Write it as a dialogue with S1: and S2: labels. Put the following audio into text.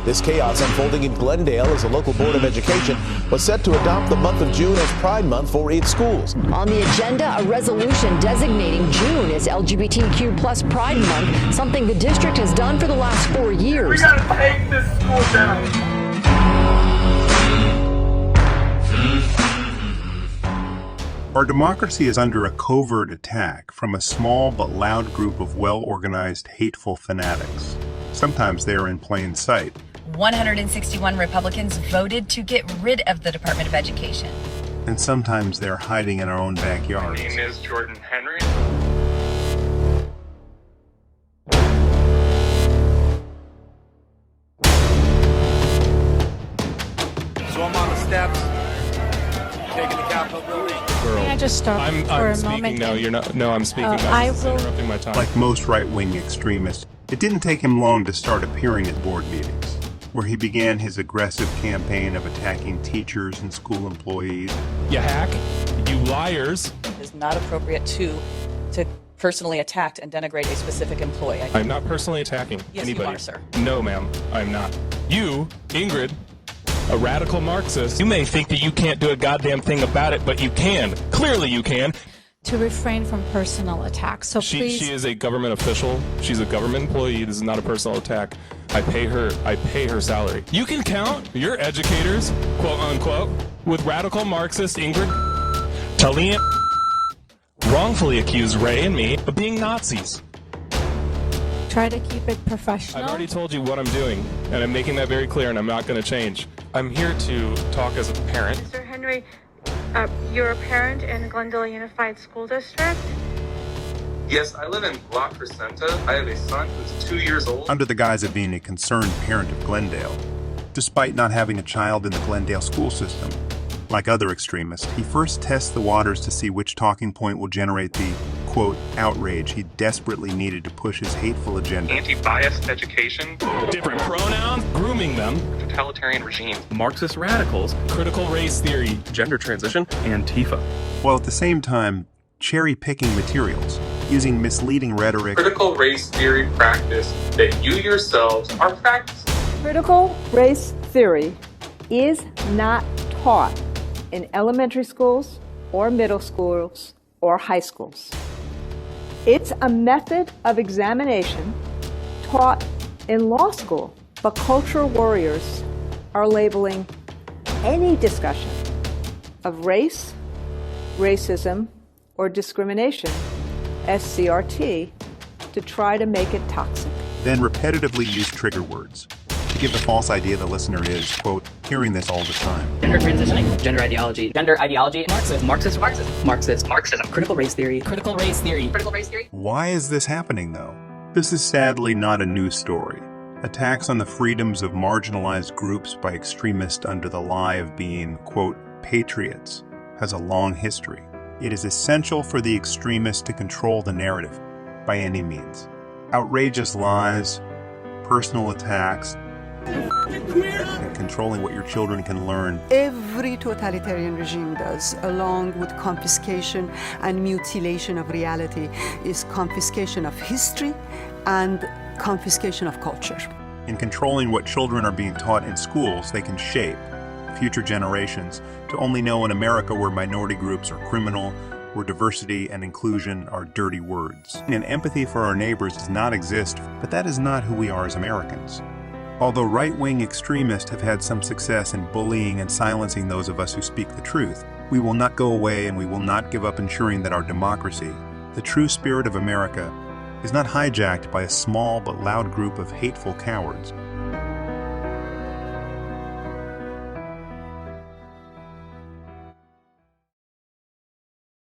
S1: This chaos unfolding in Glendale as the local Board of Education was set to adopt the month of June as Pride Month for its schools.
S2: On the agenda, a resolution designating June as LGBTQ plus Pride Month, something the district has done for the last 4 years.
S3: We gotta take this school down.
S4: Our democracy is under a covert attack from a small but loud group of well-organized, hateful fanatics. Sometimes they are in plain sight.
S5: 161 Republicans voted to get rid of the Department of Education.
S4: And sometimes they're hiding in our own backyards.
S3: My name is Jordan Henry.
S6: So I'm on the steps, taking the Capitol building.
S7: Can I just stop for a moment?
S8: I'm speaking now. You're not. No, I'm speaking now.
S7: I will.
S8: Interrupting my time.
S4: Like most right-wing extremists, it didn't take him long to start appearing at board meetings, where he began his aggressive campaign of attacking teachers and school employees.
S8: You hack, you liars.
S9: It is not appropriate to personally attack and denigrate a specific employee.
S8: I'm not personally attacking anybody.
S9: You are, sir.
S8: No, ma'am, I'm not. You, Ingrid, a radical Marxist, you may think that you can't do a goddamn thing about it, but you can. Clearly you can.
S7: To refrain from personal attacks. So please.
S8: She is a government official. She's a government employee. This is not a personal attack. I pay her salary. You can count your educators, quote unquote, with radical Marxist Ingrid, Talia, wrongfully accused Ray and me of being Nazis.
S7: Try to keep it professional.
S8: I've already told you what I'm doing, and I'm making that very clear, and I'm not going to change. I'm here to talk as a parent.
S10: Mr. Henry, you're a parent in Glendale Unified School District?
S3: Yes, I live in La Crescenta. I have a son who's 2 years old.
S4: Under the guise of being a concerned parent of Glendale, despite not having a child in the Glendale school system. Like other extremists, he first tests the waters to see which talking point will generate the, quote, outrage he desperately needed to push his hateful agenda.
S3: Anti-biased education.
S8: Different pronouns, grooming them.
S3: Totalitarian regime.
S6: Marxist radicals.
S8: Critical race theory.
S6: Gender transition. Antifa.
S4: While at the same time, cherry-picking materials, using misleading rhetoric.
S3: Critical race theory practice that you yourselves are practicing.
S11: Critical race theory is not taught in elementary schools or middle schools or high schools. It's a method of examination taught in law school, but cultural warriors are labeling any discussion of race, racism, or discrimination as CRT to try to make it toxic.
S4: Then repetitively use trigger words to give the false idea the listener is, quote, hearing this all the time.
S12: Gender transitioning, gender ideology, Marxism, critical race theory.
S4: Why is this happening, though? This is sadly not a new story. Attacks on the freedoms of marginalized groups by extremists under the lie of being, quote, patriots has a long history. It is essential for the extremists to control the narrative by any means. Outrageous lies, personal attacks, and controlling what your children can learn.
S13: Every totalitarian regime does, along with confiscation and mutilation of reality, is confiscation of history and confiscation of culture.
S4: In controlling what children are being taught in schools, they can shape future generations to only know an America where minority groups are criminal, where diversity and inclusion are dirty words. And empathy for our neighbors does not exist, but that is not who we are as Americans. Although right-wing extremists have had some success in bullying and silencing those of us who speak the truth, we will not go away and we will not give up ensuring that our democracy, the true spirit of America, is not hijacked by a small but loud group of hateful cowards